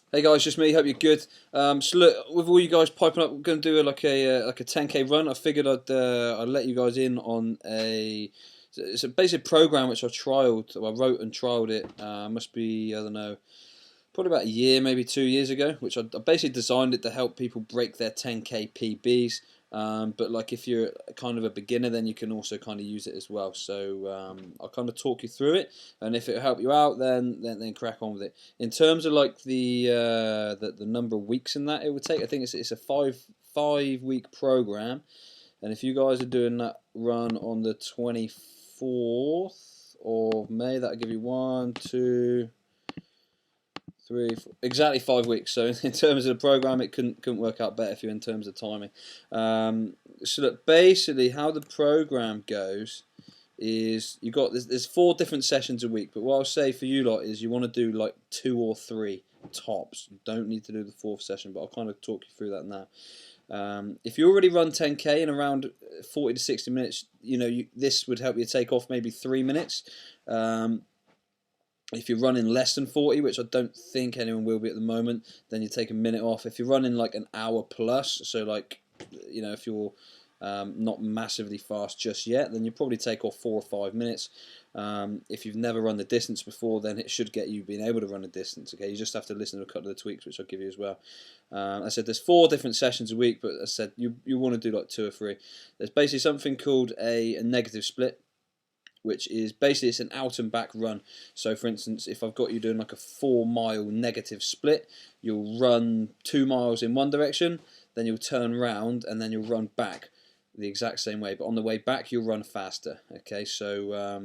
Hey guys, just me. Hope you're good. So look, with all you guys piping up, we're going to do like a 10k run. I figured I'd let you guys in on it's a basic program which I trialed. Well, I wrote and trialed it. Must be, I don't know, probably about a year, maybe 2 years ago. Which I basically designed it to help people break their 10k PBs. But like if you're kind of a beginner, then you can also kind of use it as well. So I'll kind of talk you through it, and if it'll help you out, then crack on with it. In terms of like the number of weeks in that it would take, I think it's a five week program, and if you guys are doing that run on the 24th of May, that'll give you 1, 2, 3, 4, exactly 5 weeks. So in terms of the program, it couldn't work out better for you in terms of timing. So look, basically how the program goes is you got there's 4 different sessions a week. But what I'll say for you lot is you want to do like 2 or 3 tops. You don't need to do the 4th session, but I'll kind of talk you through that now. If you already run 10k in around 40 to 60 minutes, this would help you take off maybe 3 minutes. If you're running less than 40, which I don't think anyone will be at the moment, then you take a minute off. If you're running like an hour plus, so like, if you're not massively fast just yet, then you probably take off 4 or 5 minutes. If you've never run the distance before, then it should get you being able to run a distance. Okay, you just have to listen to a couple of the tweaks, which I'll give you as well. I said there's 4 different sessions a week, but I said you want to do like 2 or 3. There's basically something called a negative split, which is basically it's an out and back run. So for instance, if I've got you doing like a 4-mile negative split, you'll run 2 miles in one direction, then you'll turn round and then you'll run back the exact same way, but on the way back you'll run faster. Okay, so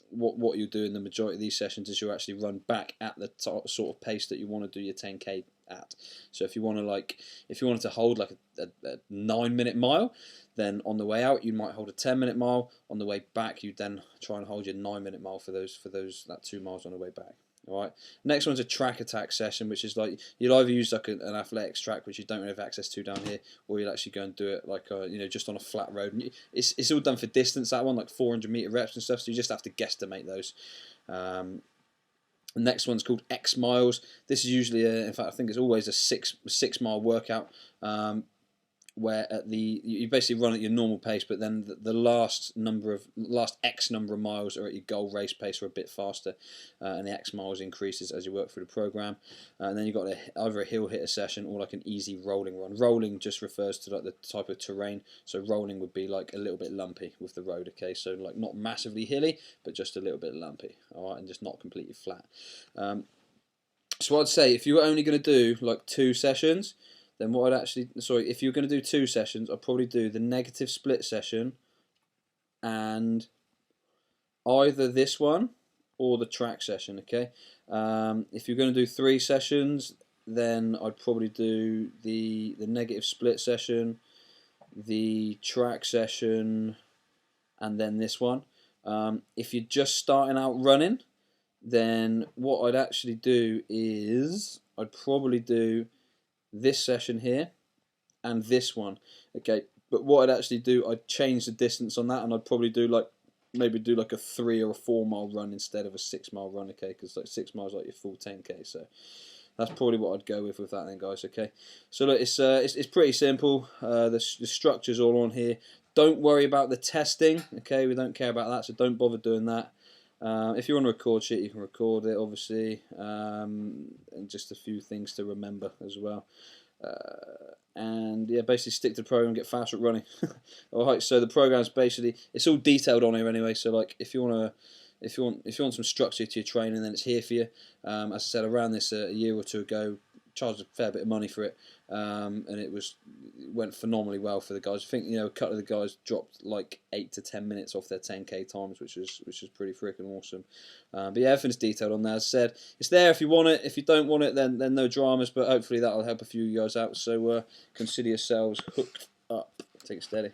what you'll do in the majority of these sessions is you'll actually run back at the sort of pace that you want to do your 10k at. So if you want to hold like a 9-minute mile, then on the way out you might hold a 10-minute mile. On the way back you then try and hold your 9-minute mile for that 2 miles on the way back. Alright, next one's a track attack session, which is like you'll either use like an athletics track, which you don't really have access to down here, or you'll actually go and do it like just on a flat road. And it's all done for distance, that one, like 400-meter reps and stuff, so you just have to guesstimate those. The next one's called X miles. This is usually in fact I think it's always a 6-mile workout, where you basically run at your normal pace, but then the last X number of miles are at your goal race pace or a bit faster, and the X miles increases as you work through the program. And then you've got either a hill hitter session or like an easy rolling run. Rolling just refers to like the type of terrain, so rolling would be like a little bit lumpy with the road. Okay, so like not massively hilly, but just a little bit lumpy. All right, and just not completely flat. So I'd say if you were only going to do like 2 sessions, then what if you're going to do 2 sessions, I'd probably do the negative split session and either this one or the track session. Okay, if you're going to do 3 sessions, then I'd probably do the negative split session, the track session, and then this one. If you're just starting out running, then what I'd actually do is I'd probably do this session here and this one. Okay, but what I'd actually do, I'd change the distance on that, and I'd probably do like a 3 or a 4-mile run instead of a 6-mile run. Okay, because like 6 miles like your full 10k. So that's probably what I'd go with that then, guys. Okay, so look, it's pretty simple. The structure's all on here. Don't worry about the testing. Okay, we don't care about that, so don't bother doing that. If you're on a record sheet, you can record it, obviously, and just a few things to remember as well. And yeah, basically stick to the program, get faster at running. Alright, so the program's basically, it's all detailed on here anyway. So like, if you want some structure to your training, then it's here for you. As I said, around this a year or 2 ago, charged a fair bit of money for it, and it went phenomenally well for the guys. I think a couple of the guys dropped like 8 to 10 minutes off their 10k times, which is pretty freaking awesome. But yeah, everything's detailed on there. As I said, it's there if you want it. If you don't want it, then no dramas. But hopefully that'll help a few of you guys out. So consider yourselves hooked up. Take it steady.